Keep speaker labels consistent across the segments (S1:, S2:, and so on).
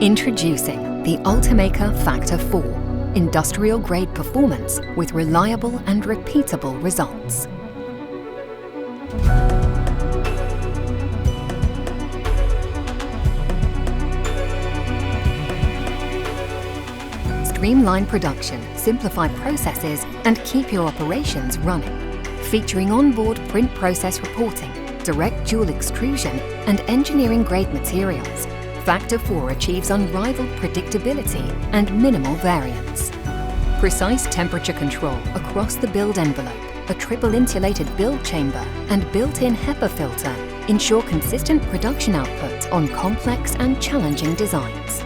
S1: Introducing the UltiMaker Factor 4, industrial-grade performance with reliable and repeatable results. Streamline production, simplify processes, and keep your operations running. Featuring onboard print process reporting, direct dual extrusion, and engineering-grade materials, Factor 4 achieves unrivaled predictability and minimal variance. Precise temperature control across the build envelope, a triple insulated build chamber, and built-in HEPA filter ensure consistent production output on complex and challenging designs.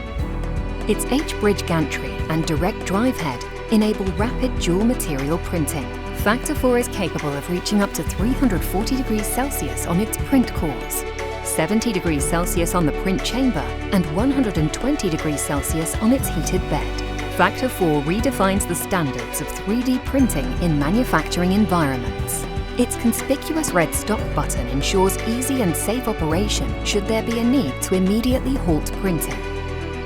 S1: Its H-bridge gantry and direct drive head enable rapid dual material printing. Factor 4 is capable of reaching up to 340 degrees Celsius on its print cores, 70 degrees Celsius on the print chamber, and 120 degrees Celsius on its heated bed. Factor 4 redefines the standards of 3D printing in manufacturing environments. Its conspicuous red stop button ensures easy and safe operation should there be a need to immediately halt printing.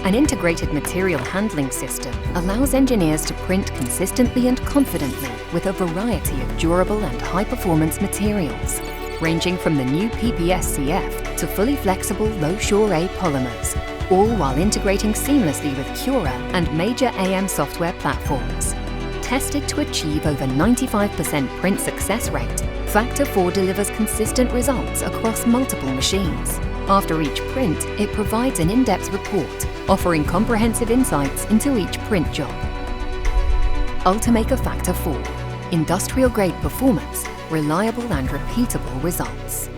S1: An integrated material handling system allows engineers to print consistently and confidently with a variety of durable and high-performance materials, ranging from the new PPS-CF to fully flexible low-Shore-A polymers, all while integrating seamlessly with Cura and major AM software platforms. Tested to achieve over 95% print success rate, Factor 4 delivers consistent results across multiple machines. After each print, it provides an in-depth report, offering comprehensive insights into each print job. UltiMaker Factor 4, industrial-grade performance, reliable and repeatable results.